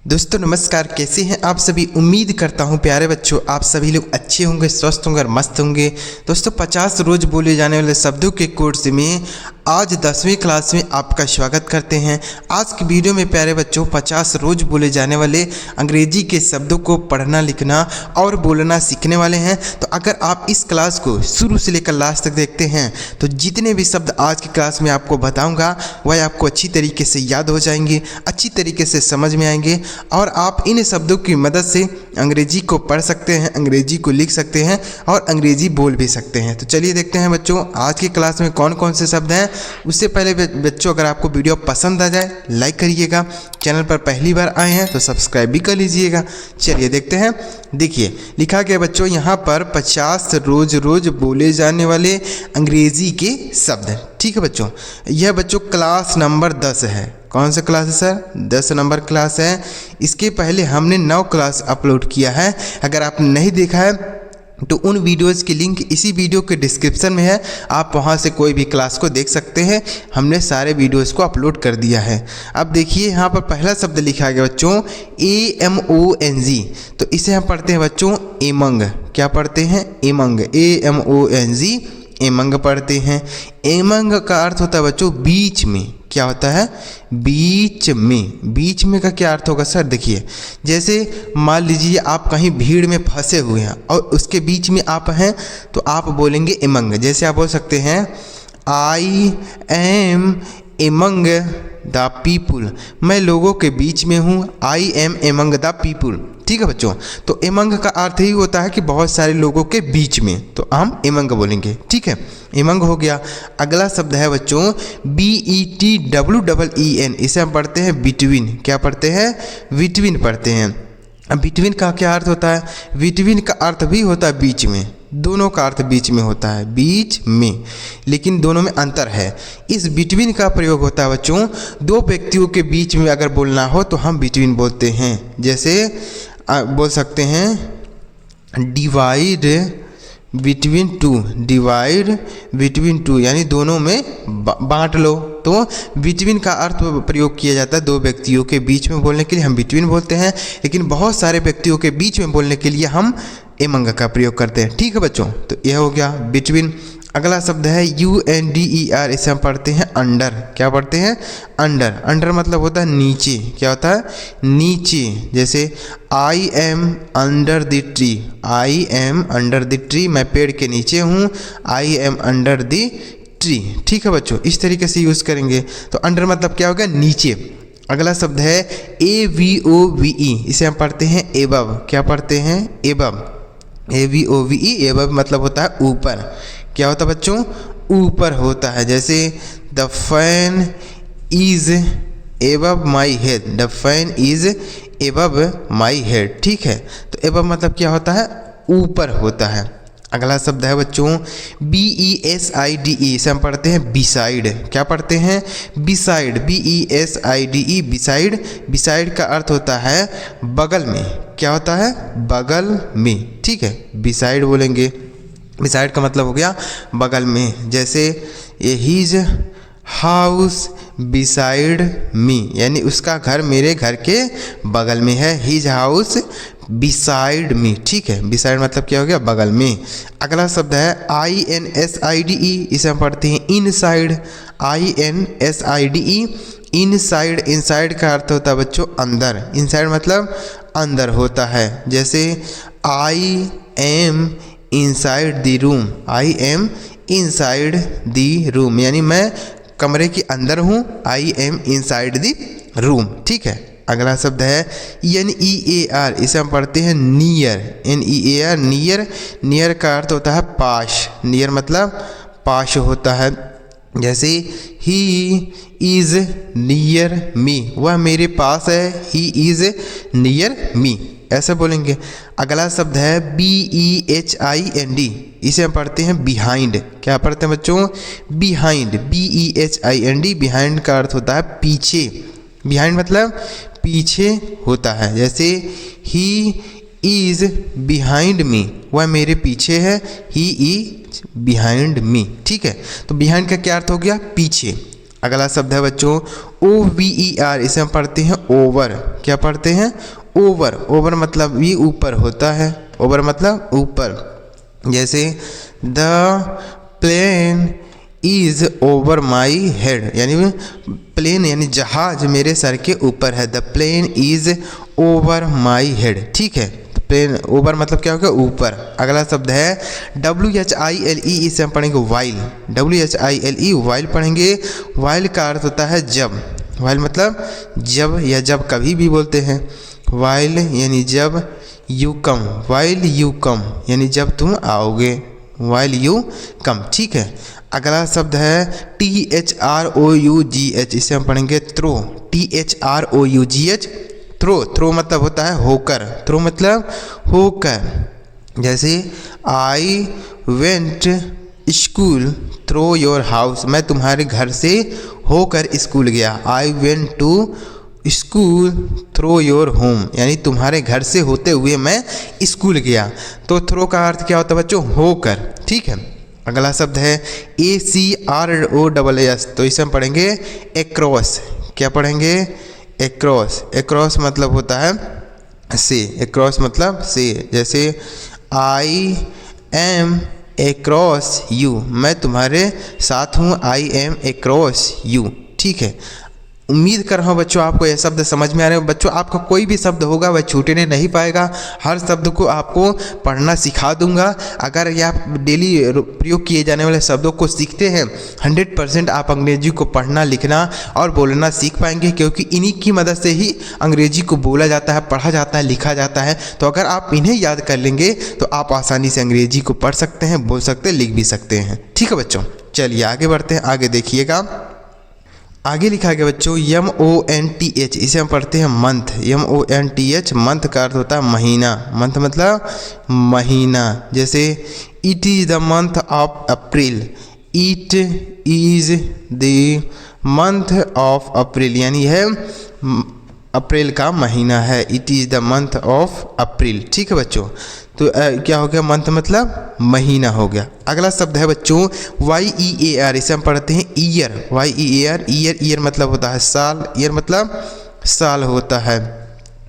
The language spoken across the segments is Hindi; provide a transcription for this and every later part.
दोस्तों नमस्कार, कैसे हैं आप सभी। उम्मीद करता हूं प्यारे बच्चों आप सभी लोग अच्छे होंगे, स्वस्थ होंगे और मस्त होंगे। दोस्तों 50 रोज बोले जाने वाले शब्दों के कोर्स में आज 10वीं क्लास में आपका स्वागत करते हैं। आज की वीडियो में प्यारे बच्चों 50 रोज बोले जाने वाले अंग्रेजी के शब्दों को पढ़ना, लिखना और बोलना सीखने वाले हैं। तो अगर आप इस क्लास को शुरू से लेकर लास्ट तक देखते हैं तो जितने भी शब्द आज की क्लास में आपको बताऊँगा वह आपको अच्छी तरीके से याद हो जाएंगे, अच्छी तरीके से समझ में आएंगे और आप इन शब्दों की मदद से अंग्रेजी को पढ़ सकते हैं, अंग्रेजी को लिख सकते हैं और अंग्रेजी बोल भी सकते हैं। तो चलिए देखते हैं बच्चों आज की क्लास में कौन कौन से शब्द हैं। उससे पहले बच्चों अगर आपको वीडियो पसंद आ जाए लाइक करिएगा, चैनल पर पहली बार आए हैं तो सब्सक्राइब भी कर लीजिएगा। चलिए देखते हैं। देखिए लिखा गया बच्चों यहाँ पर 50 रोज रोज बोले जाने वाले अंग्रेजी के शब्द। ठीक है बच्चों, यह बच्चों क्लास नंबर 10 है। कौन सा क्लास है सर? 10 नंबर क्लास है। इसके पहले हमने 9 क्लास अपलोड किया है। अगर आपने नहीं देखा है तो उन वीडियोज़ की लिंक इसी वीडियो के डिस्क्रिप्शन में है, आप वहां से कोई भी क्लास को देख सकते हैं। हमने सारे वीडियोज़ को अपलोड कर दिया है। अब देखिए यहाँ पर पहला शब्द लिखा गया बच्चों AMONG। तो इसे हम पढ़ते हैं बच्चों एमंग। क्या पढ़ते हैं? एमंग, AMONG, एमंग पढ़ते हैं। एमंग का अर्थ होता है बच्चों बीच में। क्या होता है? बीच में। बीच में का क्या अर्थ होगा सर? देखिए जैसे मान लीजिए आप कहीं भीड़ में फंसे हुए हैं और उसके बीच में आप हैं तो आप बोलेंगे एमंग। जैसे आप बोल सकते हैं I am among the people, मैं लोगों के बीच में हूँ। I M among the people. ठीक है बच्चों, तो एमंग का अर्थ ही होता है कि बहुत सारे लोगों के बीच में, तो हम एमंग बोलेंगे। ठीक है, एमंग हो गया। अगला शब्द है बच्चों BETWEEN। इसे हम पढ़ते हैं बिटवीन। क्या पढ़ते हैं? बिटवीन पढ़ते हैं। अब बिटवीन का क्या अर्थ होता है? बिटवीन का अर्थ भी होता है बीच में। दोनों का अर्थ बीच में होता है, बीच में, लेकिन दोनों में अंतर है। इस बिटवीन का प्रयोग होता है बच्चों दो व्यक्तियों के बीच में अगर बोलना हो तो हम बिटवीन बोलते हैं। जैसे बोल सकते हैं divide between two, divide between two यानी दोनों में बांट लो। तो बिटवीन का अर्थ प्रयोग किया जाता है दो व्यक्तियों के बीच में बोलने के लिए हम बिटवीन बोलते हैं, लेकिन बहुत सारे व्यक्तियों के बीच में बोलने के लिए हम एमंग का प्रयोग करते हैं। ठीक है बच्चों, तो यह हो गया बिटवीन। अगला शब्द है UNDER। इसे हम पढ़ते हैं अंडर। क्या पढ़ते हैं? अंडर। अंडर मतलब होता है नीचे। क्या होता है? नीचे। जैसे I M under the tree, I am under the tree, मैं पेड़ के नीचे हूँ। I M under the tree. ठीक है बच्चों, इस तरीके से यूज़ करेंगे। तो अंडर मतलब क्या होगा? नीचे। अगला शब्द है ABOVE। इसे हम पढ़ते हैं एबव। क्या पढ़ते हैं? एबव, ABOVE, एबव मतलब होता है ऊपर। क्या होता है बच्चों? ऊपर होता है। जैसे the fan is above my head, the fan is above my head. ठीक है, तो एबव मतलब क्या होता है? ऊपर होता है। अगला शब्द है बच्चों BESIDE। इसे हम पढ़ते हैं बिसाइड। क्या पढ़ते हैं? Beside, BESIDE, beside. बिसाइड का अर्थ होता है बगल में। क्या होता है? बगल में। ठीक है, बिसाइड बोलेंगे। बिसाइड का मतलब हो गया बगल में। जैसे हीज हाउस बिसाइड मी, यानी उसका घर मेरे घर के बगल में है। His house beside me. ठीक है, बिसाइड मतलब क्या हो गया? बगल में। अगला शब्द है INSIDE। इसे हम पढ़ते हैं इनसाइड, INSIDE, इनसाइड। इनसाइड का अर्थ होता है बच्चों अंदर। इनसाइड मतलब अंदर होता है। जैसे I M inside the room, I am inside the room, यानी मैं कमरे के अंदर हूँ। I M inside the room. ठीक है, अगला शब्द है NEAR। इसे हम पढ़ते हैं नियर, NEAR, नियर। नियर का अर्थ होता है पास। नियर मतलब पास होता है। जैसे ही इज़ नियर मी, वह मेरे पास है। ही इज़ नियर मी, ऐसे बोलेंगे। अगला शब्द है BEHIND। इसे हम पढ़ते हैं बिहाइंड। क्या पढ़ते हैं बच्चों? Behind, BEHIND। बिहाइंड का अर्थ होता है पीछे। बिहाइंड मतलब पीछे होता है। जैसे ही इज़ बिहाइंड मी, वह मेरे पीछे है। He is behind me. ठीक है, तो बिहाइंड का क्या अर्थ हो गया? पीछे। अगला शब्द है बच्चों OVER, इसे हम पढ़ते हैं ओवर। क्या पढ़ते हैं? ओवर। ओवर मतलब ये ऊपर होता है, ओवर मतलब ऊपर। जैसे the plane is over my head, यानी प्लेन यानी जहाज मेरे सर के ऊपर है। The plane is over my head, ठीक है। प्लेन ओवर मतलब क्या होगा? ऊपर। अगला शब्द है WHILE, इसे हम पढ़ेंगे वाइल। WHILE वाइल पढ़ेंगे। वाइल का अर्थ होता है जब। वाइल मतलब जब या जब कभी भी बोलते हैं। वाइल यानी जब, you come, while you come यानी जब तुम आओगे, वाइल यू कम, ठीक है। अगला शब्द है THROUGH, इसे हम पढ़ेंगे थ्रो। THROUGH throw. थ्रो मतलब होता है होकर। थ्रो मतलब होकर। जैसे I went school through your house, मैं तुम्हारे घर से होकर स्कूल गया। I went to school through your home, यानी तुम्हारे घर से होते हुए मैं स्कूल गया। तो थ्रो का अर्थ क्या होता है बच्चों? होकर, ठीक है। अगला शब्द है ACROSS, तो इसे हम पढ़ेंगे एक्रॉस। क्या पढ़ेंगे? एक्रॉस। एक्रॉस मतलब होता है से। एक्रॉस मतलब से। जैसे आई एम एक्रॉस यू, मैं तुम्हारे साथ हूँ। आई एम एक्रॉस यू, ठीक है। उम्मीद कर रहा हूँ बच्चों आपको यह शब्द समझ में आ रहे हैं। बच्चों आपका कोई भी शब्द होगा वह छूटने नहीं पाएगा। हर शब्द को आपको पढ़ना सिखा दूंगा। अगर ये आप डेली प्रयोग किए जाने वाले शब्दों को सीखते हैं 100% आप अंग्रेजी को पढ़ना, लिखना और बोलना सीख पाएंगे, क्योंकि इन्हीं की मदद से ही अंग्रेजी को बोला जाता है, पढ़ा जाता है, लिखा जाता है। तो अगर आप इन्हें याद कर लेंगे तो आप आसानी से अंग्रेजी को पढ़ सकते हैं, बोल सकते हैं, लिख भी सकते हैं, ठीक है बच्चों। चलिए आगे बढ़ते हैं। आगे देखिएगा, आगे लिखा गया बच्चों MONTH, इसे हम पढ़ते हैं मंथ। MONTH मंथ का अर्थ होता है महीना। मंथ मतलब महीना। जैसे it is the month of April, it is the month of April, यानी यह अप्रैल का महीना है। It is the month of April, ठीक है बच्चों। तो क्या हो गया? मंथ मतलब महीना हो गया। अगला शब्द है बच्चों YEAR, इसे हम पढ़ते हैं ईयर। YEAR, year. ईयर मतलब होता है साल। ईयर मतलब साल होता है।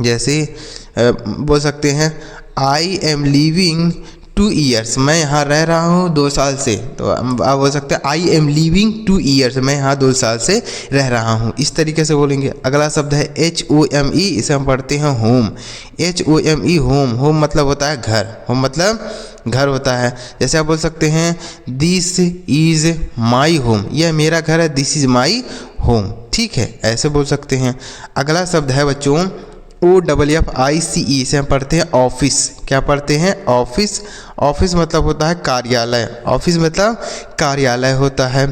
जैसे बोल सकते हैं आई एम लिविंग 2 years, मैं यहाँ रह रहा हूँ 2 साल से। तो आप बोल सकते हैं आई एम लिविंग 2 years, मैं यहाँ 2 साल से रह रहा हूँ। इस तरीके से बोलेंगे। अगला शब्द है HOME, इसे हम पढ़ते हैं होम। HOME home. होम मतलब होता है घर। होम मतलब घर होता है। जैसे आप बोल सकते हैं दिस इज़ माई होम, यह मेरा घर है। दिस इज़ माई होम, ठीक है, ऐसे बोल सकते हैं। अगला शब्द है बच्चों OFFICE, इसे हम पढ़ते हैं ऑफिस। क्या पढ़ते हैं? ऑफिस। ऑफिस मतलब होता है कार्यालय। ऑफिस मतलब कार्यालय होता है।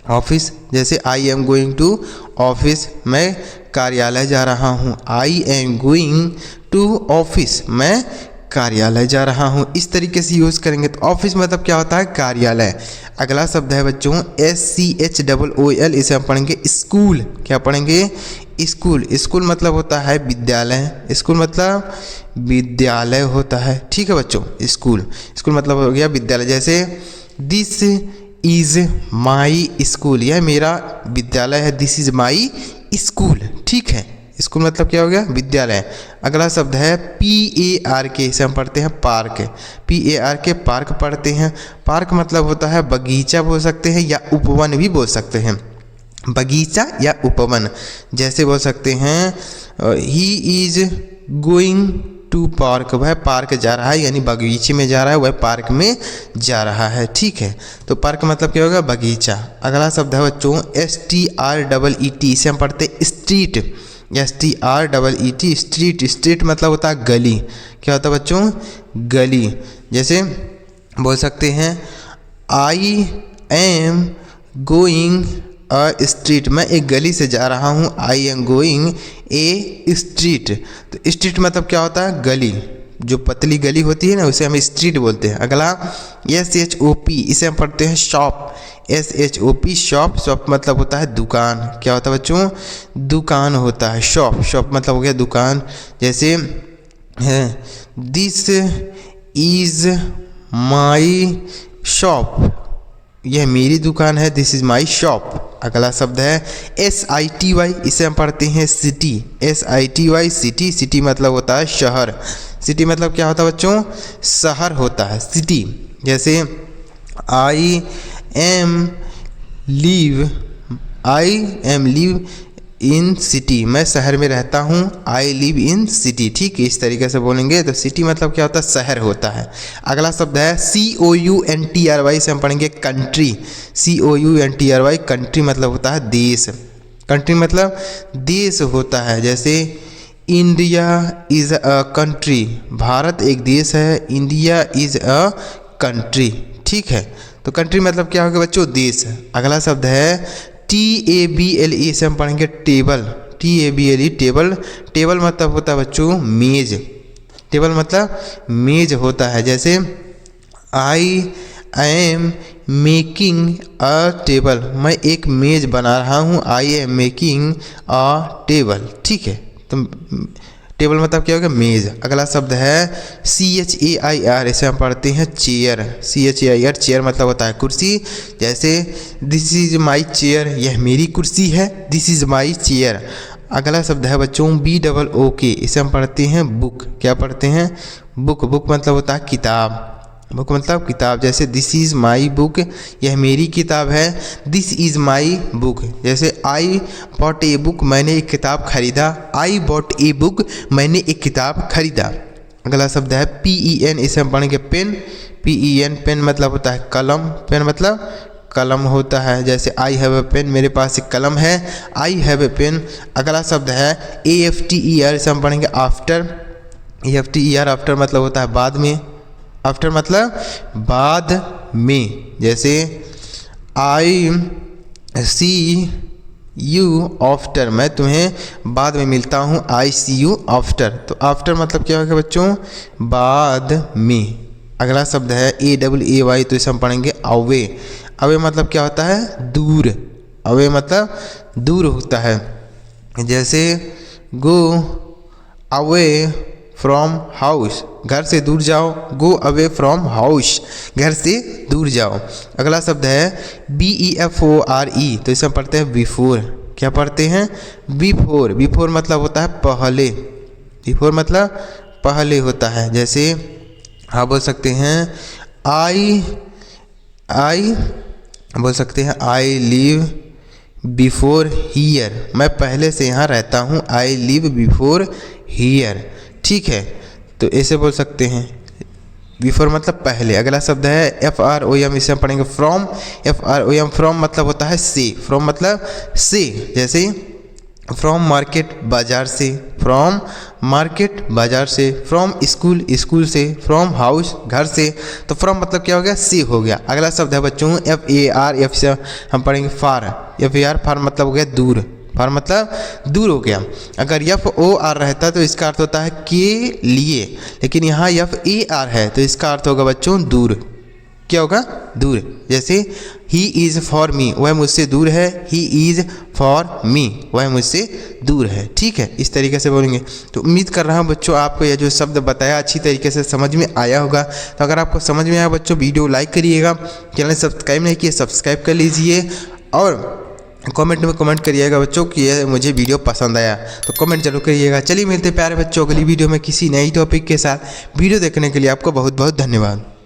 ऑफिस। जैसे I am going to office, मैं कार्यालय जा रहा हूँ। I am going to office, मैं कार्यालय जा रहा हूँ। इस तरीके से यूज़ करेंगे। तो ऑफिस मतलब क्या होता है? कार्यालय। अगला शब्द है बच्चों SCHOOL, इसे हम पढ़ेंगे स्कूल। क्या पढ़ेंगे? स्कूल। स्कूल मतलब होता है विद्यालय। स्कूल मतलब विद्यालय होता है, ठीक है बच्चों। स्कूल। स्कूल मतलब हो गया विद्यालय। जैसे दिस इज़ माई स्कूल, यह मेरा विद्यालय है। दिस इज़ माई स्कूल, ठीक है। स्कूल मतलब क्या हो गया? विद्यालय। अगला शब्द है PARK, इसे हम पढ़ते हैं पार्क। PARK पार्क पढ़ते हैं। पार्क मतलब होता है बगीचा बोल सकते हैं या उपवन भी बोल सकते हैं। बगीचा या उपवन। जैसे बोल सकते हैं he is going to park, वह पार्क जा रहा है, यानी बगीचे में जा रहा है, वह पार्क में जा रहा है, ठीक है। तो पार्क मतलब क्या होगा? बगीचा। अगला शब्द है बच्चों STREET, इसे हम पढ़ते हैं स्ट्रीट। STREET street. स्ट्रीट मतलब होता है गली। क्या होता है बच्चों? गली। जैसे बोल सकते हैं आई एम गोइंग अ स्ट्रीट, मैं एक गली से जा रहा हूँ। I am going A street. तो स्ट्रीट मतलब क्या होता है? गली। जो पतली गली होती है ना उसे हम स्ट्रीट बोलते हैं। अगला SHOP, इसे हम पढ़ते हैं शॉप। SHOP shop. शॉप मतलब होता है दुकान। क्या होता है बच्चों? दुकान होता है। शॉप। शॉप मतलब हो गया दुकान। जैसे दिस इज़ माई शॉप, यह मेरी दुकान है। दिस इज़ माई शॉप, अगला शब्द है SITY, इसे हम पढ़ते हैं सिटी। SITY सिटी, सिटी मतलब होता है शहर। सिटी मतलब क्या होता है बच्चों? शहर होता है सिटी। जैसे I M live in city, मैं शहर में रहता हूँ। आई लिव इन सिटी, ठीक है, इस तरीके से बोलेंगे तो सिटी मतलब क्या होता है? शहर होता है। अगला शब्द है COUNTRY, से हम पढ़ेंगे कंट्री। COUNTRY कंट्री मतलब होता है देश। कंट्री मतलब देश होता है। जैसे India is a country, Bharat एक देश है। इंडिया इज़ अ कंट्री, ठीक है। तो कंट्री मतलब क्या होगा बच्चों? देश। अगला शब्द है TABLE, से हम पढ़ेंगे टेबल। TABLE table. टेबल मतलब होता है बच्चों मेज। टेबल मतलब मेज होता है। जैसे I am making a table, मैं एक मेज बना रहा हूँ। I am making a table, ठीक है। तो टेबल मतलब क्या होगा? मेज। अगला शब्द है CHAIR, इसे हम पढ़ते हैं चेयर। CHAIR चेयर मतलब होता है कुर्सी। जैसे दिस इज़ माई चेयर, यह मेरी कुर्सी है। This is my chair. अगला शब्द है बच्चों BOOK, इसे हम पढ़ते हैं बुक। क्या पढ़ते हैं? बुक। बुक मतलब होता है किताब। बुक मतलब किताब। जैसे दिस इज़ माई बुक, यह मेरी किताब है। This is my book. जैसे आई बॉट ए बुक, मैंने एक किताब खरीदा। आई बॉट ए बुक, मैंने एक किताब खरीदा। अगला शब्द है PEN, इसे हम पढ़ेंगे पेन। PEN पेन मतलब होता है कलम। पेन मतलब कलम होता है। जैसे आई हैव ए पेन, मेरे पास एक कलम है। I have a pen. अगला शब्द है AFTER, इसे हम पढ़ेंगे आफ्टर। AFTER आफ्टर मतलब होता है बाद में। आफ्टर मतलब बाद में। जैसे आई सी यू आफ्टर, मैं तुम्हें बाद में मिलता हूँ। आई सी यू आफ्टर। तो आफ्टर मतलब क्या होगा बच्चों? बाद में। अगला शब्द है AWAY, तो इसे हम पढ़ेंगे अवे। अवे मतलब क्या होता है? दूर। अवे मतलब दूर होता है। जैसे गो अवे फ्रॉम हाउस, घर से दूर जाओ। गो अवे फ्रॉम हाउस, घर से दूर जाओ। अगला शब्द है BEFORE, तो इसे हम पढ़ते हैं बिफोर। क्या पढ़ते हैं? बिफोर। बिफोर मतलब होता है पहले। बिफोर मतलब पहले होता है। जैसे आप बोल सकते हैं आई बोल सकते हैं आई लिव बिफोर हियर, मैं पहले से यहाँ रहता हूँ। आई लिव बिफोर हियर, ठीक है। तो ऐसे बोल सकते हैं बिफोर मतलब पहले। अगला शब्द है FROM, इसे हम पढ़ेंगे फ्रॉम। FROM फ्रॉम मतलब होता है से। फ्रॉम मतलब से। जैसे फ्रॉम मार्केट बाजार से। फ्रॉम मार्केट बाजार से। फ्रॉम स्कूल स्कूल से। फ्रॉम हाउस घर से। तो फ्रॉम मतलब क्या हो गया? से हो गया। अगला शब्द है बच्चों FAR, से हम पढ़ेंगे फार। FAR फार मतलब हो गया दूर। फार मतलब दूर हो गया। अगर FOR रहता तो इसका अर्थ होता है के लिए, लेकिन यहाँ FAR है तो इसका अर्थ होगा बच्चों दूर। क्या होगा? दूर। जैसे ही इज़ फॉर मी, वह मुझसे दूर है। ही इज़ फॉर मी, वह मुझसे दूर है, ठीक है। इस तरीके से बोलेंगे। तो उम्मीद कर रहा हूँ बच्चों आपको यह जो शब्द बताया अच्छी तरीके से समझ में आया होगा। तो अगर आपको समझ में आया बच्चों, वीडियो लाइक करिएगा। चैनल सब्सक्राइब नहीं किए सब्सक्राइब कर लीजिए और कमेंट में कमेंट करिएगा बच्चों कि ये मुझे वीडियो पसंद आया, तो कमेंट जरूर करिएगा। चलिए मिलते प्यारे बच्चों अगली वीडियो में किसी नई टॉपिक के साथ। वीडियो देखने के लिए आपको बहुत बहुत धन्यवाद।